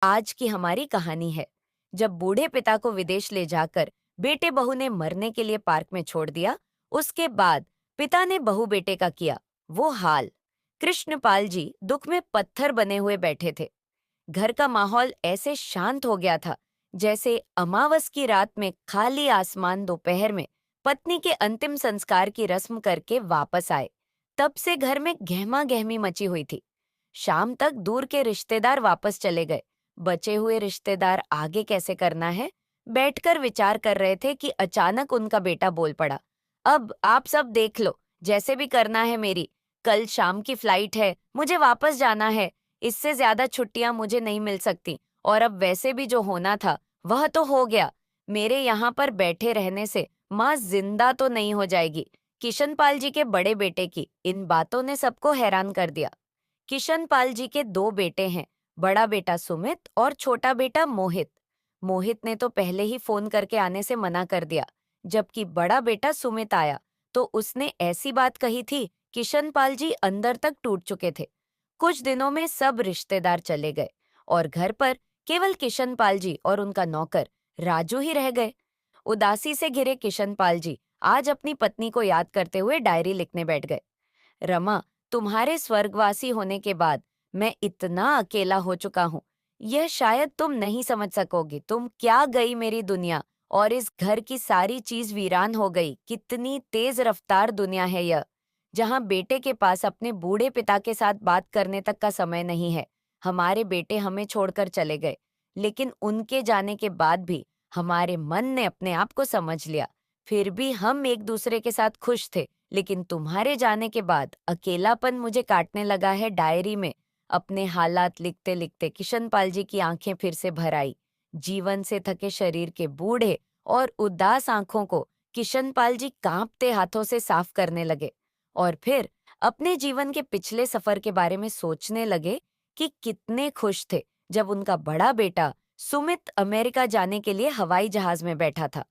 आज की हमारी कहानी है। जब बूढ़े पिता को विदेश ले जाकर बेटे बहू ने मरने के लिए पार्क में छोड़ दिया, उसके बाद पिता ने बहू बेटे का किया वो हाल। कृष्णपाल जी दुख में पत्थर बने हुए बैठे थे। घर का माहौल ऐसे शांत हो गया था जैसे अमावस की रात में खाली आसमान दोपहर में पत्नी के अंतिम संस्कार की रस्म करके वापस आए। तब से घर में गहमा गहमी मची हुई थी। शाम तक दूर के रिश्तेदार वापस चले गए। बचे हुए रिश्तेदार आगे कैसे करना है, बैठकर विचार कर रहे थे कि अचानक उनका बेटा बोल पड़ा, अब आप सब देख लो, जैसे भी करना है मेरी। कल शाम की फ्लाइट है, मुझे वापस जाना है। इससे ज्यादा छुट्टियां मुझे नहीं मिल सकती, और अब वैसे भी जो होना था वह तो हो गया। मेरे यहाँ पर बैठे रहने से माँ जिंदा तो नहीं हो जाएगी। किशनपाल जी के बड़े बेटे की इन बातों ने सबको हैरान कर दिया। किशनपाल जी के दो बेटे हैं, बड़ा बेटा सुमित और छोटा बेटा मोहित। मोहित ने तो पहले ही फोन करके आने से मना कर दिया। जबकि बड़ा बेटा सुमित आया तो उसने ऐसी बात कही थी, किशनपाल जी अंदर तक टूट चुके थे। कुछ दिनों में सब रिश्तेदार चले गए और घर पर केवल किशनपाल जी और उनका नौकर राजू ही रह गए। उदासी से घिरे किशनपाल जी आज अपनी पत्नी को याद करते हुए डायरी लिखने बैठ गए। रमा, तुम्हारे स्वर्गवासी होने के बाद मैं इतना अकेला हो चुका हूँ, यह शायद तुम नहीं समझ सकोगी। तुम क्या गई मेरी दुनिया, और इस घर की सारी चीज वीरान हो गई। कितनी तेज रफ्तार दुनिया है यह, जहाँ बेटे के पास अपने बूढ़े पिता के साथ बात करने तक का समय नहीं है। हमारे बेटे हमें छोड़कर चले गए, लेकिन उनके जाने के बाद भी हमारे मन ने अपने आप को समझ लिया। फिर भी हम एक दूसरे के साथ खुश थे, लेकिन तुम्हारे जाने के बाद अकेलापन मुझे काटने लगा है। डायरी में अपने हालात लिखते लिखते किशनपाल जी की आंखें फिर से भर आई। जीवन से थके शरीर के बूढ़े और उदास आंखों को किशनपाल जी कांपते हाथों से साफ करने लगे, और फिर अपने जीवन के पिछले सफर के बारे में सोचने लगे कि कितने खुश थे जब उनका बड़ा बेटा सुमित अमेरिका जाने के लिए हवाई जहाज में बैठा था।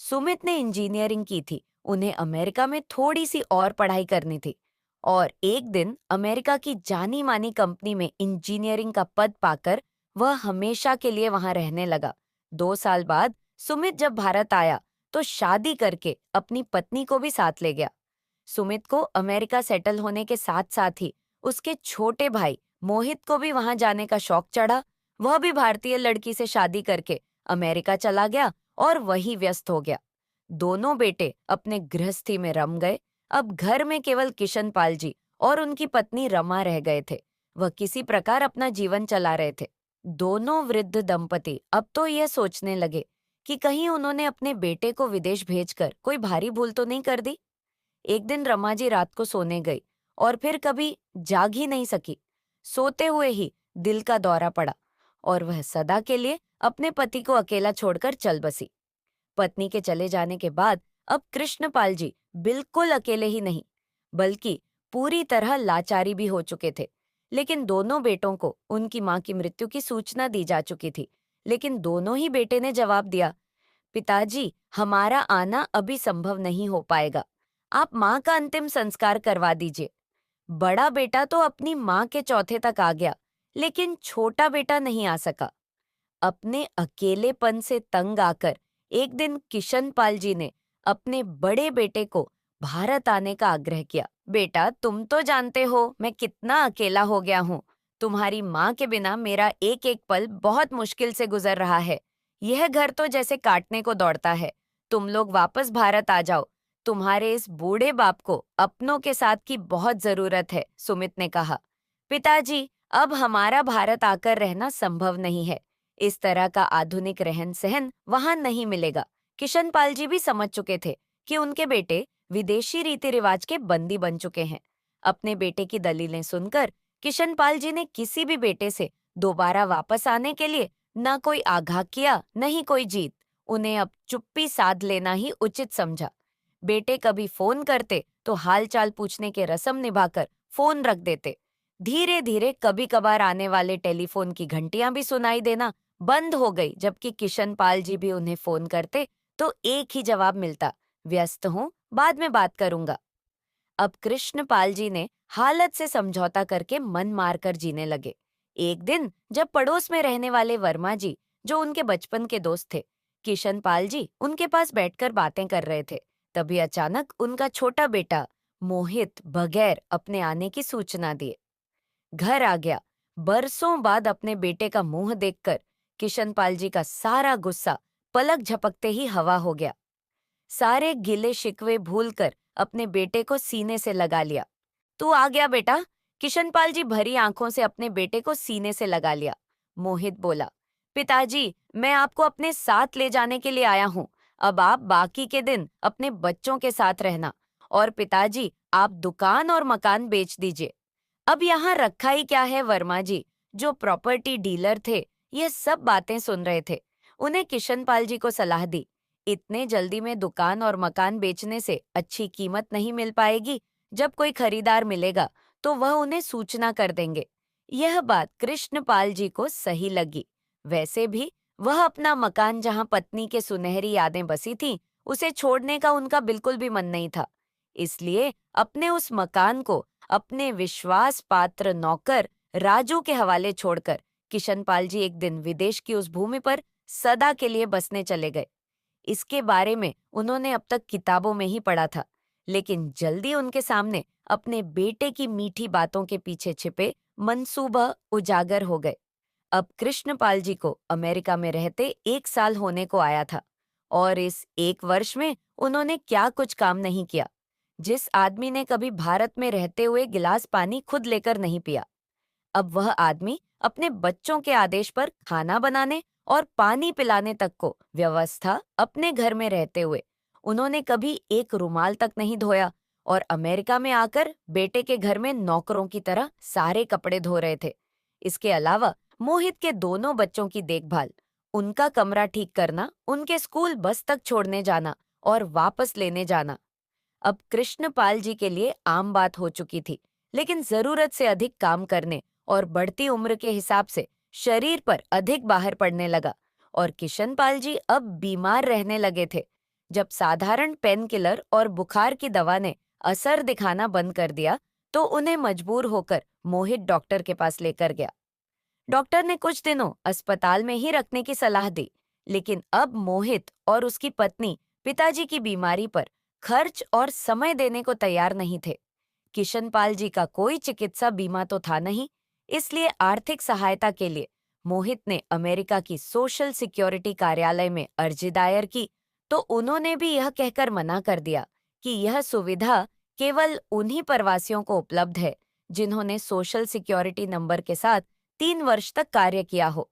सुमित ने इंजीनियरिंग की थी, उन्हें अमेरिका में थोड़ी सी और पढ़ाई करनी थी, और एक दिन अमेरिका की जानी मानी कंपनी में इंजीनियरिंग का पद पाकर वह हमेशा के लिए वहां रहने लगा। 2 साल बाद सुमित जब भारत आया तो शादी करके अपनी पत्नी को भी साथ ले गया। सुमित को अमेरिका सेटल होने के साथ साथ ही उसके छोटे भाई मोहित को भी वहां जाने का शौक चढ़ा। वह भी भारतीय लड़की से शादी करके अमेरिका चला गया और वही व्यस्त हो गया। दोनों बेटे अपने गृहस्थी में रम गए। अब घर में केवल किशनपाल जी और उनकी पत्नी रमा रह गए थे। वह किसी प्रकार अपना जीवन चला रहे थे। दोनों वृद्ध दंपति अब तो यह सोचने लगे कि कहीं उन्होंने अपने बेटे को विदेश भेजकर कोई भारी भूल तो नहीं कर दी। एक दिन रमा जी रात को सोने गई और फिर कभी जाग ही नहीं सकी। सोते हुए ही दिल का दौरा पड़ा और वह सदा के लिए अपने पति को अकेला छोड़कर चल बसी। पत्नी के चले जाने के बाद अब कृष्णपाल जी बिल्कुल अकेले ही नहीं, बल्कि पूरी तरह लाचारी भी हो चुके थे। लेकिन दोनों बेटों को उनकी मां की मृत्यु की सूचना दी जा चुकी थी। लेकिन दोनों ही बेटे ने जवाब दिया, पिताजी, हमारा आना अभी संभव नहीं हो पाएगा। आप माँ का अंतिम संस्कार करवा दीजिए। बड़ा बेटा तो अपनी माँ के चौथे तक आ गया, लेकिन छोटा बेटा नहीं आ सका। अपने अकेलेपन से तंग आकर एक दिन किशनपाल जी ने अपने बड़े बेटे को भारत आने का आग्रह किया। बेटा, तुम तो जानते हो मैं कितना अकेला हो गया हूँ। तुम्हारी माँ के बिना मेरा एक एक पल बहुत मुश्किल से गुजर रहा है। यह घर तो जैसे काटने को दौड़ता है। तुम लोग वापस भारत आ जाओ। तुम्हारे इस बूढ़े बाप को अपनों के साथ की बहुत जरूरत है, सुमित ने कहा। पिताजी, अब हमारा भारत आकर रहना संभव नहीं है। इस तरह का आधुनिक रहन सहन वहां नहीं मिलेगा। किशनपाल जी भी समझ चुके थे कि उनके बेटे विदेशी रीति रिवाज के बंदी बन चुके हैं। अपने बेटे की दलीलें सुनकर किशनपाल जी ने किसी भी बेटे से दोबारा वापस आने के लिए न कोई आगाह किया, न ही कोई जीत। उन्हें अब चुप्पी साध लेना ही उचित समझा। बेटे कभी फोन करते तो हालचाल पूछने के रस्म निभाकर फोन रख देते। धीरे धीरे कभी कभार आने वाले टेलीफोन की घंटियां भी सुनाई देना बंद हो गई। जबकि किशनपाल जी भी उन्हें फोन करते तो एक ही जवाब मिलता, व्यस्त हूँ, बाद में बात करूंगा। अब कृष्णपाल जी ने हालत से समझौता करके मन मारकर जीने लगे। एक दिन जब पड़ोस में रहने वाले वर्मा जी, जो उनके बचपन के दोस्त थे, किशन पाल जी उनके पास बैठकर बातें कर रहे थे, तभी अचानक उनका छोटा बेटा मोहित बगैर अपने आने की सूचना दिए घर आ गया। बरसों बाद अपने बेटे का मुंह देखकर किशन पाल जी का सारा गुस्सा पलक झपकते ही हवा हो गया। सारे गिले शिकवे भूलकर अपने बेटे को सीने से लगा लिया। तू आ गया बेटा? किशनपाल जी भरी आंखों से अपने बेटे को सीने से लगा लिया। मोहित बोला, पिताजी, मैं आपको अपने साथ ले जाने के लिए आया हूँ। अब आप बाकी के दिन अपने बच्चों के साथ रहना। और पिताजी, आप दुकान और मकान बेच दीजिए। अब यहाँ रखा ही क्या है वर्मा जी, जो प्रॉपर्टी डीलर थे, ये सब बातें सुन रहे थे। उन्हें किशनपाल जी को सलाह दी, इतने जल्दी में दुकान और मकान बेचने से अच्छी कीमत नहीं मिल पाएगी। जब कोई खरीदार मिलेगा तो वह उन्हें सूचना कर देंगे। यह बात कृष्णपाल जी को सही लगी। वैसे भी वह अपना मकान, जहां पत्नी के सुनहरी यादें बसी थीं, उसे छोड़ने का उनका बिल्कुल भी मन नहीं था। इसलिए अपने उस मकान को अपने विश्वास पात्र नौकर राजू के हवाले छोड़कर किशनपाल जी एक दिन विदेश की उस भूमि पर सदा के लिए बसने चले गए। इसके बारे में उन्होंने अब तक किताबों में ही पढ़ा था, लेकिन जल्दी उनके सामने अपने बेटे की मीठी बातों के पीछे छिपे मंसूबा उजागर हो गए। अब कृष्णपाल जी को अमेरिका में रहते 1 साल होने को आया था, और इस 1 वर्ष में उन्होंने क्या कुछ काम नहीं किया। जिस आदमी ने कभी भारत में रहते हुए गिलास पानी खुद लेकर नहीं पिया, अब वह आदमी अपने बच्चों के आदेश पर खाना बनाने और पानी पिलाने तक को व्यवस्था अपने घर में रहते हुए उन्होंने कभी एक रुमाल तक नहीं धोया, और अमेरिका में आकर बेटे के घर में नौकरों की तरह सारे कपड़े धो रहे थे। इसके अलावा मोहित के दोनों बच्चों की देखभाल, उनका कमरा ठीक करना, उनके स्कूल बस तक छोड़ने जाना और वापस लेने जाना अब कृष्णपाल जी के लिए आम बात हो चुकी थी। लेकिन जरूरत से अधिक काम करने और बढ़ती उम्र के हिसाब से शरीर पर अधिक बाहर पड़ने लगा, और किशनपाल जी अब बीमार रहने लगे थे। जब साधारण पेन किलर और बुखार की दवा ने असर दिखाना बंद कर दिया, तो उन्हें मजबूर होकर मोहित डॉक्टर के पास लेकर गया। डॉक्टर ने कुछ दिनों अस्पताल में ही रखने की सलाह दी, लेकिन अब मोहित और उसकी पत्नी पिताजी की बीमारी पर खर्च और समय देने को तैयार नहीं थे। किशनपाल जी का कोई चिकित्सा बीमा तो था नहीं, इसलिए आर्थिक सहायता के लिए मोहित ने अमेरिका की सोशल सिक्योरिटी कार्यालय में अर्जी दायर की, तो उन्होंने भी यह कहकर मना कर दिया कि यह सुविधा केवल उन्हीं प्रवासियों को उपलब्ध है जिन्होंने सोशल सिक्योरिटी नंबर के साथ 3 वर्ष तक कार्य किया हो।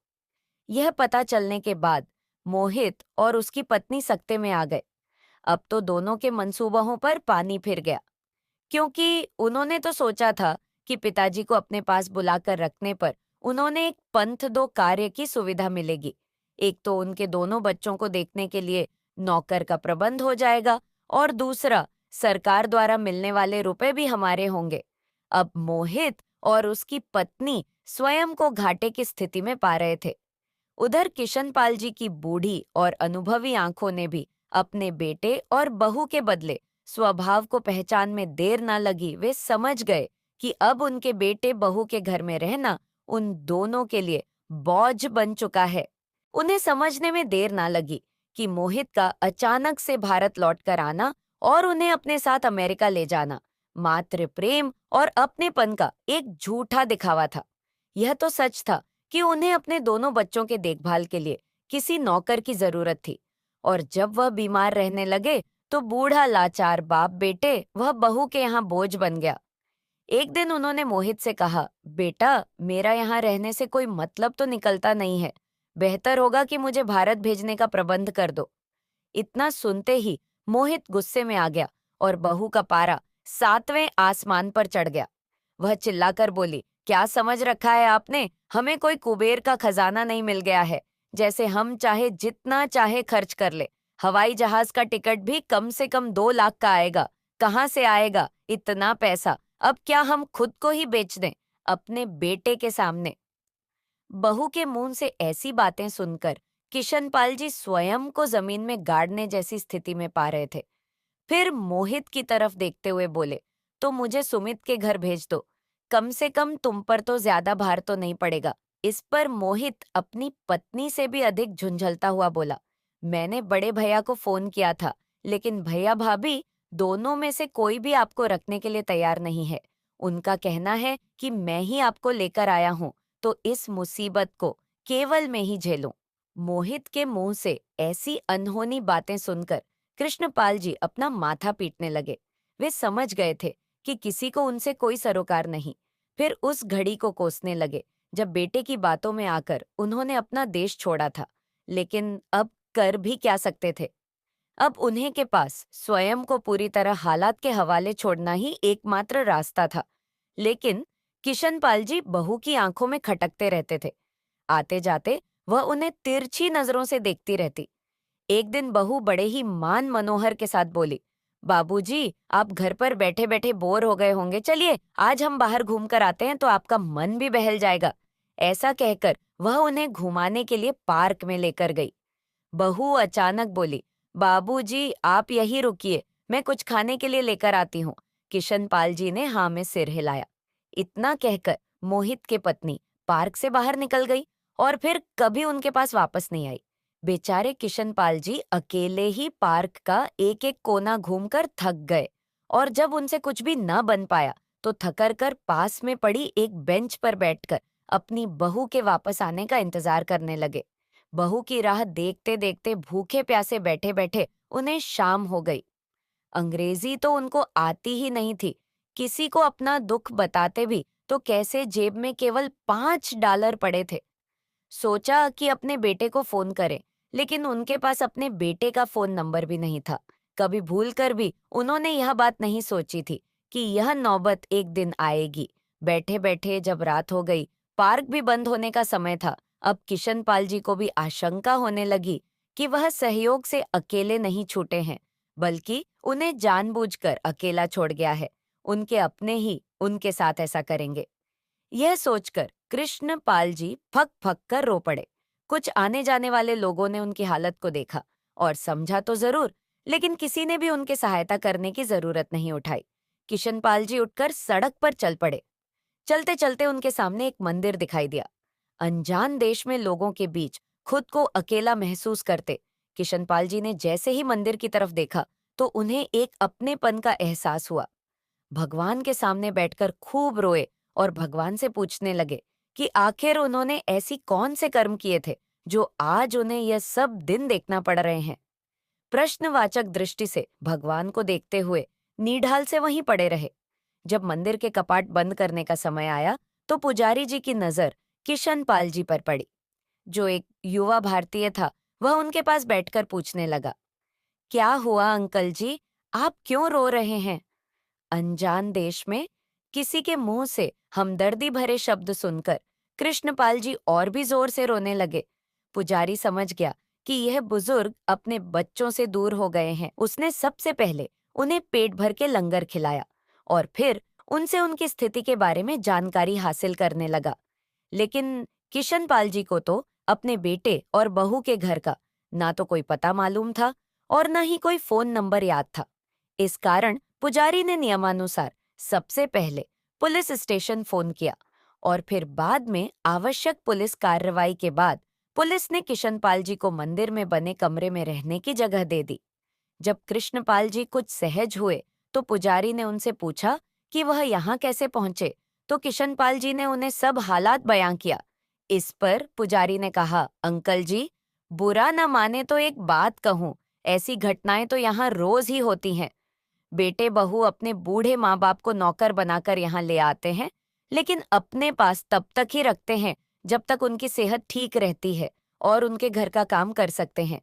यह पता चलने के बाद मोहित और उसकी पत्नी सकते में आ गए। अब तो दोनों के मंसूबों पर पानी फिर गया, क्योंकि उन्होंने तो सोचा था कि पिताजी को अपने पास बुलाकर रखने पर उन्होंने एक पंथ दो कार्य की सुविधा मिलेगी। एक तो उनके दोनों बच्चों को देखने के लिए नौकर का प्रबंध हो जाएगा, और दूसरा सरकार द्वारा मिलने वाले रुपए भी हमारे होंगे। अब मोहित और उसकी पत्नी स्वयं को घाटे की स्थिति में पा रहे थे। उधर किशनपाल जी की बूढ़ी और अनुभवी आंखों ने भी अपने बेटे और बहू के बदले स्वभाव को पहचान में देर न लगी। वे समझ गए कि अब उनके बेटे बहू के घर में रहना उन दोनों के लिए बोझ बन चुका है। उन्हें समझने में देर न लगी कि मोहित का अचानक से भारत लौटकर आना और उन्हें अपने साथ अमेरिका ले जाना मात्र प्रेम और अपनेपन का एक झूठा दिखावा था। यह तो सच था कि उन्हें अपने दोनों बच्चों के देखभाल के लिए किसी नौकर की जरूरत थी, और जब वह बीमार रहने लगे तो बूढ़ा लाचार बाप बेटे वह बहू के यहाँ बोझ बन गया। एक दिन उन्होंने मोहित से कहा, बेटा, मेरा यहाँ रहने से कोई मतलब तो निकलता नहीं है। बेहतर होगा कि मुझे भारत भेजने का प्रबंध कर दो। इतना सुनते ही मोहित गुस्से में आ गया और बहू का पारा 7वें आसमान पर चढ़ गया। वह चिल्लाकर बोली, क्या समझ रखा है आपने? हमें कोई कुबेर का खजाना नहीं मिल गया है, जैसे हम चाहे जितना चाहे खर्च कर ले। हवाई जहाज का टिकट भी कम से कम 2 लाख का आएगा। कहाँ से आएगा इतना पैसा? अब क्या हम खुद को ही बेच दें अपने बेटे के सामने? बहू के मुंह से ऐसी बातें सुनकर किशनपाल जी स्वयं को जमीन में गाड़ने जैसी स्थिति में पा रहे थे। फिर मोहित की तरफ देखते हुए बोले, तो मुझे सुमित के घर भेज दो। कम से कम तुम पर तो ज्यादा भार तो नहीं पड़ेगा। इस पर मोहित अपनी पत्नी से भी अधिक झुंझलता हुआ बोला, मैंने बड़े भैया को फोन किया था, लेकिन भैया भाभी दोनों में से कोई भी आपको रखने के लिए तैयार नहीं है। उनका कहना है कि मैं ही आपको लेकर आया हूँ, तो इस मुसीबत को केवल मैं ही झेलूं। मोहित के मुंह से ऐसी अनहोनी बातें सुनकर कृष्णपाल जी अपना माथा पीटने लगे। वे समझ गए थे कि किसी को उनसे कोई सरोकार नहीं। फिर उस घड़ी को कोसने लगे जब बेटे की बातों में आकर उन्होंने अपना देश छोड़ा था। लेकिन अब कर भी क्या सकते थे? अब उन्हें के पास स्वयं को पूरी तरह हालात के हवाले छोड़ना ही एकमात्र रास्ता था। लेकिन किशनपाल जी बहू की आंखों में खटकते रहते थे। आते जाते वह उन्हें तिरछी नजरों से देखती रहती। एक दिन बहू बड़े ही मान मनोहर के साथ बोली, बाबूजी, आप घर पर बैठे बैठे बोर हो गए होंगे, चलिए आज हम बाहर घूम कर आते हैं तो आपका मन भी बहल जाएगा। ऐसा कहकर वह उन्हें घुमाने के लिए पार्क में लेकर गई। बहू अचानक बोली, बाबूजी, आप यहीं रुकिए, मैं कुछ खाने के लिए लेकर आती हूँ। किशनपाल जी ने हाँ में सिर हिलाया। इतना कहकर मोहित की पत्नी पार्क से बाहर निकल गई और फिर कभी उनके पास वापस नहीं आई। बेचारे किशनपाल जी अकेले ही पार्क का एक एक कोना घूमकर थक गए और जब उनसे कुछ भी न बन पाया तो थकर कर पास में पड़ी एक बेंच पर बैठकर अपनी बहू के वापस आने का इंतजार करने लगे। बहू की राह देखते देखते भूखे प्यासे बैठे बैठे उन्हें शाम हो गई। अंग्रेजी तो उनको आती ही नहीं थी। किसी को अपना दुख बताते भी तो कैसे जेब में केवल $5 पड़े थे। सोचा कि अपने बेटे को फोन करें, लेकिन उनके पास अपने बेटे का फोन नंबर भी नहीं था। कभी भूल कर भी उन्होंने यह बात नहीं सोची थी कि यह नौबत एक दिन आएगी। बैठे बैठे जब रात हो गई, पार्क भी बंद होने का समय था। अब किशनपाल जी को भी आशंका होने लगी कि वह सहयोग से अकेले नहीं छूटे हैं, बल्कि उन्हें जानबूझकर अकेला छोड़ गया है। उनके अपने ही उनके साथ ऐसा करेंगे। यह सोचकर कृष्णपाल जी फक फक कर रो पड़े। कुछ आने जाने वाले लोगों ने उनकी हालत को देखा और समझा तो जरूर, लेकिन किसी ने भी उनकी सहायता करने की जरूरत नहीं उठाई। किशनपाल जी उठकर सड़क पर चल पड़े। चलते चलते उनके सामने एक मंदिर दिखाई दिया। अनजान देश में लोगों के बीच खुद को अकेला महसूस करते किशनपाल जी ने जैसे ही मंदिर की तरफ देखा तो उन्हें एक अपनेपन का एहसास हुआ। भगवान के सामने बैठकर खूब रोए और भगवान से पूछने लगे कि आखिर उन्होंने ऐसी कौन से कर्म किए थे जो आज उन्हें यह सब दिन देखना पड़ रहे हैं। प्रश्नवाचक दृष्टि से भगवान को देखते हुए नीढाल से वहीं पड़े रहे। जब मंदिर के कपाट बंद करने का समय आया तो पुजारी जी की नजर किशनपाल जी पर पड़ी। जो एक युवा भारतीय था, वह उनके पास बैठकर पूछने लगा, क्या हुआ अंकल जी, आप क्यों रो रहे हैं? अनजान देश में किसी के मुंह से हमदर्दी भरे शब्द सुनकर कृष्णपाल जी और भी जोर से रोने लगे। पुजारी समझ गया कि यह बुजुर्ग अपने बच्चों से दूर हो गए हैं। उसने सबसे पहले उन्हें पेट भर के लंगर खिलाया और फिर उनसे उनकी स्थिति के बारे में जानकारी हासिल करने लगा। लेकिन किशनपाल जी को तो अपने बेटे और बहू के घर का ना तो कोई पता मालूम था और न ही कोई फोन नंबर याद था। इस कारण पुजारी ने नियमानुसार सबसे पहले पुलिस स्टेशन फोन किया और फिर बाद में आवश्यक पुलिस कार्रवाई के बाद पुलिस ने किशनपाल जी को मंदिर में बने कमरे में रहने की जगह दे दी। जब कृष्णपाल जी कुछ सहज हुए तो पुजारी ने उनसे पूछा कि वह यहाँ कैसे पहुंचे, तो किशनपाल जी ने उन्हें सब हालात बयां किया। इस पर पुजारी ने कहा, अंकल जी, बुरा न माने तो एक बात कहूं, ऐसी घटनाएं तो यहाँ रोज ही होती हैं। बेटे बहू अपने बूढ़े माँ बाप को नौकर बनाकर यहाँ ले आते हैं, लेकिन अपने पास तब तक ही रखते हैं जब तक उनकी सेहत ठीक रहती है और उनके घर का काम कर सकते हैं।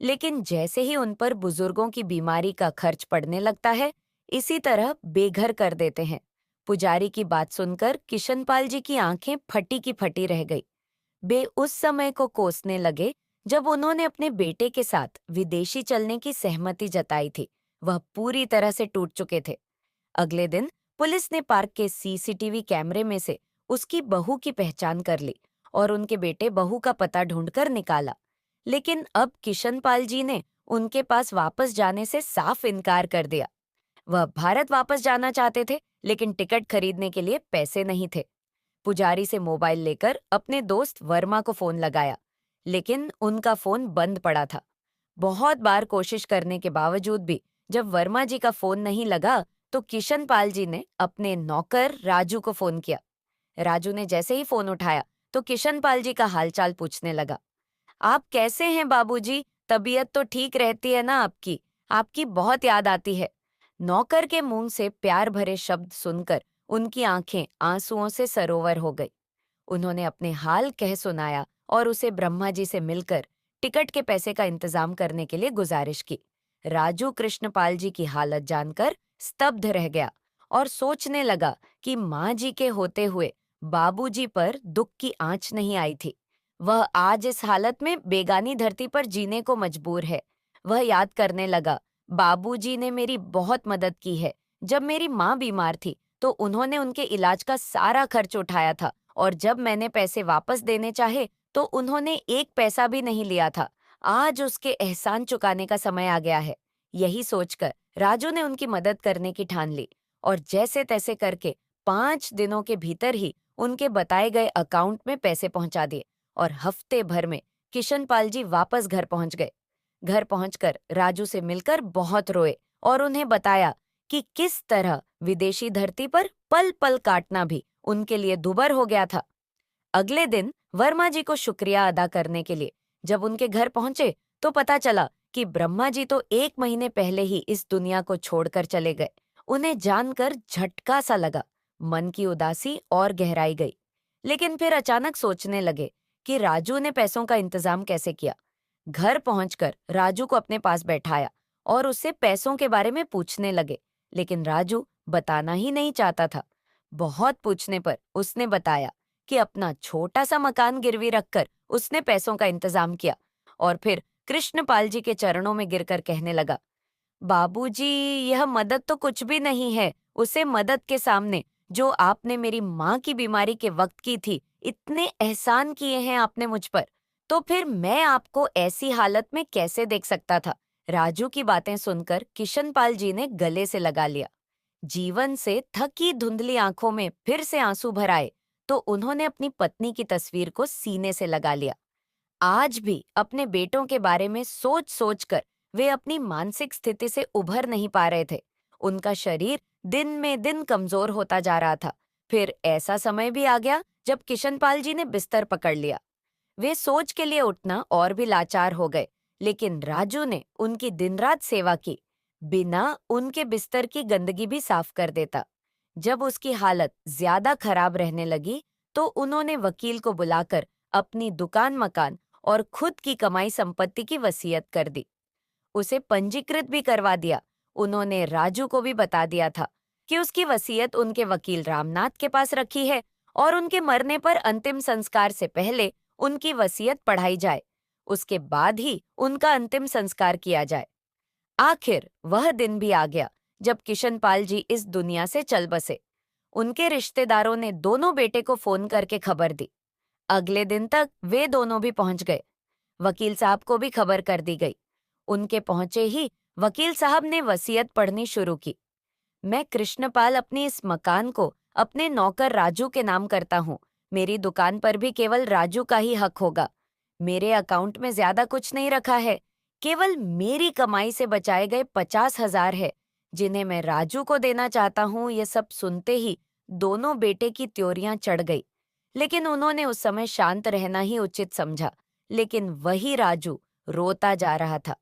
लेकिन जैसे ही उन पर बुजुर्गों की बीमारी का खर्च पड़ने लगता है, इसी तरह बेघर कर देते हैं। पुजारी की बात सुनकर किशनपाल जी की आंखें फटी की फटी रह गई। वे उस समय को कोसने लगे जब उन्होंने अपने बेटे के साथ विदेशी चलने की सहमति जताई थी। वह पूरी तरह से टूट चुके थे। अगले दिन पुलिस ने पार्क के सीसीटीवी कैमरे में से उसकी बहू की पहचान कर ली और उनके बेटे बहू का पता ढूंढकर निकाला। लेकिन अब किशनपाल जी ने उनके पास वापस जाने से साफ इनकार कर दिया। वह भारत वापस जाना चाहते थे, लेकिन टिकट खरीदने के लिए पैसे नहीं थे। पुजारी से मोबाइल लेकर अपने दोस्त वर्मा को फोन लगाया, लेकिन उनका फोन बंद पड़ा था। बहुत बार कोशिश करने के बावजूद भी जब वर्मा जी का फोन नहीं लगा, तो किशन पाल जी ने अपने नौकर राजू को फोन किया। राजू ने जैसे ही फोन उठाया, तो किशन पाल जी का हालचाल पूछने लगा। आप कैसे हैं बाबूजी? तबीयत तो ठीक रहती है ना आपकी? आपकी बहुत याद आती है। नौकर के मुंह से प्यार भरे शब्द सुनकर उनकी आंखें आंसुओं से सरोवर हो गई। उन्होंने अपने हाल कह सुनाया और उसे ब्रह्मा जी से मिलकर टिकट के पैसे का इंतजाम करने के लिए गुजारिश की। राजू कृष्णपाल जी की हालत जानकर स्तब्ध रह गया और सोचने लगा कि माँ जी के होते हुए बाबूजी पर दुख की आंच नहीं आई थी। वह आज इस हालत में बेगानी धरती पर जीने को मजबूर है। वह याद करने लगा, बाबूजी ने मेरी बहुत मदद की है। जब मेरी माँ बीमार थी तो उन्होंने उनके इलाज का सारा खर्च उठाया था, और जब मैंने पैसे वापस देने चाहे तो उन्होंने एक पैसा भी नहीं लिया था। आज उसके एहसान चुकाने का समय आ गया है। यही सोचकर राजू ने उनकी मदद करने की ठान ली और जैसे तैसे करके 5 दिनों के भीतर ही उनके बताए गए अकाउंट में पैसे पहुंचा दिए और हफ्ते भर में किशन पाल जी वापस घर पहुंच गए। घर पहुंचकर राजू से मिलकर बहुत रोए और उन्हें बताया कि किस तरह विदेशी धरती पर पल पल काटना भी उनके लिए दुबर हो गया था। अगले दिन वर्मा जी को शुक्रिया अदा करने के लिए जब उनके घर पहुंचे, तो पता चला कि ब्रह्मा जी तो 1 महीने पहले ही इस दुनिया को छोड़कर चले गए। उन्हें जानकर झटका सा लगा, मन की उदासी और गहराई गई। लेकिन फिर अचानक सोचने लगे कि राजू ने पैसों का इंतजाम कैसे किया। घर पहुंचकर राजू को अपने पास बैठाया और उससे पैसों के बारे में पूछने लगे, लेकिन राजू बताना ही नहीं चाहता था। बहुत पूछने पर उसने बताया कि अपना छोटा सा मकान गिरवी रखकर उसने पैसों का इंतजाम किया, और फिर कृष्णपाल जी के चरणों में गिरकर कहने लगा, बाबूजी, यह मदद तो कुछ भी नहीं है उसे मदद के सामने जो आपने मेरी माँ की बीमारी के वक्त की थी। इतने एहसान किए हैं आपने मुझ पर, तो फिर मैं आपको ऐसी हालत में कैसे देख सकता था। राजू की बातें सुनकर किशनपाल जी ने गले से लगा लिया। जीवन से थकी धुंधली आंखों में फिर से आंसू भर आए, तो उन्होंने अपनी पत्नी की तस्वीर को सीने से लगा लिया। आज भी अपने बेटों के बारे में सोच सोच कर वे अपनी मानसिक स्थिति से उभर नहीं पा रहे थे। उनका शरीर दिन में दिन कमजोर होता जा रहा था। फिर ऐसा समय भी आ गया जब किशनपाल जी ने बिस्तर पकड़ लिया। वे सोच के लिए उठना और भी लाचार हो गए, लेकिन राजू ने उनकी दिन रात सेवा की, बिना उनके बिस्तर की गंदगी भी साफ कर देता। जब उसकी हालत ज्यादा खराब रहने लगी, तो उन्होंने वकील को बुलाकर अपनी दुकान मकान और खुद की कमाई संपत्ति की वसीयत कर दी। उसे पंजीकृत भी करवा दिया। उन्होंने राजू को भी बता दिया था कि उसकी वसीयत उनके वकील रामनाथ के पास रखी है और उनके मरने पर अंतिम संस्कार से पहले उनकी वसीयत पढ़ाई जाए। उसके बाद ही उनका अंतिम संस्कार किया जाए। आखिर वह दिन भी आ गया जब किशनपाल जी इस दुनिया से चल बसे। उनके रिश्तेदारों ने दोनों बेटे को फोन करके खबर दी। अगले दिन तक वे दोनों भी पहुंच गए। वकील साहब को भी खबर कर दी गई। उनके पहुंचे ही वकील साहब ने वसीयत पढ़नी शुरू की। मैं कृष्णपाल अपनी इस मकान को अपने नौकर राजू के नाम करता हूँ। मेरी दुकान पर भी केवल राजू का ही हक होगा। मेरे अकाउंट में ज्यादा कुछ नहीं रखा है, केवल मेरी कमाई से बचाए गए 50,000 है, जिन्हें मैं राजू को देना चाहता हूँ। ये सब सुनते ही दोनों बेटे की त्योरियां चढ़ गई, लेकिन उन्होंने उस समय शांत रहना ही उचित समझा। लेकिन वही राजू रोता जा रहा था।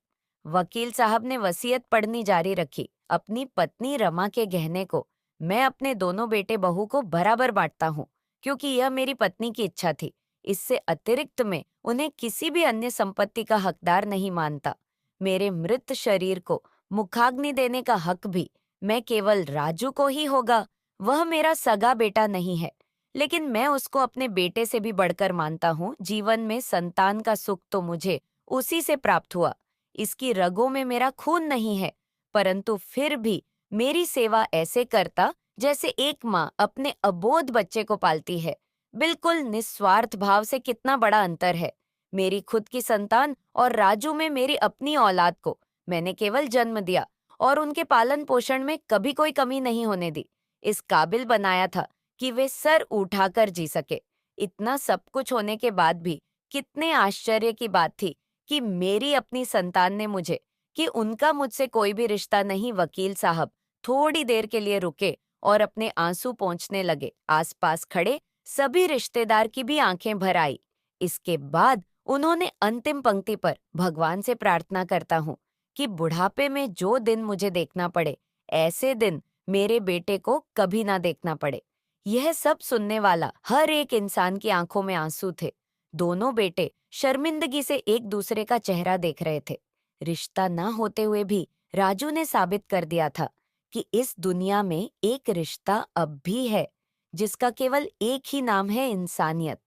वकील साहब ने वसीयत पढ़नी जारी रखी। अपनी पत्नी रमा के गहने को मैं अपने दोनों बेटे बहू को बराबर बांटता हूँ, क्योंकि यह मेरी पत्नी की इच्छा थी। इससे अतिरिक्त मैं उन्हें किसी भी अन्य संपत्ति का हकदार नहीं मानता। मेरे मृत शरीर को मुखाग्नि देने का हक भी मैं केवल राजू को ही होगा। वह मेरा सगा बेटा नहीं है, लेकिन मैं उसको अपने बेटे से भी बढ़कर मानता हूँ। जीवन में संतान का सुख तो मुझे उसी से प्राप्त हुआ। इसकी रगों में मेरा खून नहीं है, परंतु फिर भी मेरी सेवा ऐसे करता जैसे एक माँ अपने अबोध बच्चे को पालती है। बिल्कुल निस्वार्थ भाव से कितना बड़ा अंतर है। मेरी खुद की संतान और राजू में मेरी अपनी औलाद को मैंने केवल जन्म दिया, और उनके पालन पोषण में कभी कोई कमी नहीं होने दी। इस काबिल बनाया था कि वे सर उठाकर जी सके। इतना सब कुछ होने के बाद भी कितने आश्चर्य की बात थी कि मेरी अपनी संतान ने मुझे, कि उनका मुझसे कोई भी रिश्ता नहीं। वकील साहब थोड़ी देर के लिए रुके और अपने आंसू पोंछने लगे। आसपास खड़े सभी रिश्तेदार की भी आंखें भर आई। इसके बाद उन्होंने अंतिम पंक्ति पर भगवान से प्रार्थना करता हूँ कि बुढ़ापे में जो दिन मुझे देखना पड़े, ऐसे दिन मेरे बेटे को कभी ना देखना पड़े। यह सब सुनने वाला हर एक इंसान की आंखों में आंसू थे। दोनों बेटे शर्मिंदगी से एक दूसरे का चेहरा देख रहे थे। रिश्ता ना होते हुए भी राजू ने साबित कर दिया था कि इस दुनिया में एक रिश्ता अब भी है, जिसका केवल एक ही नाम है इंसानियत।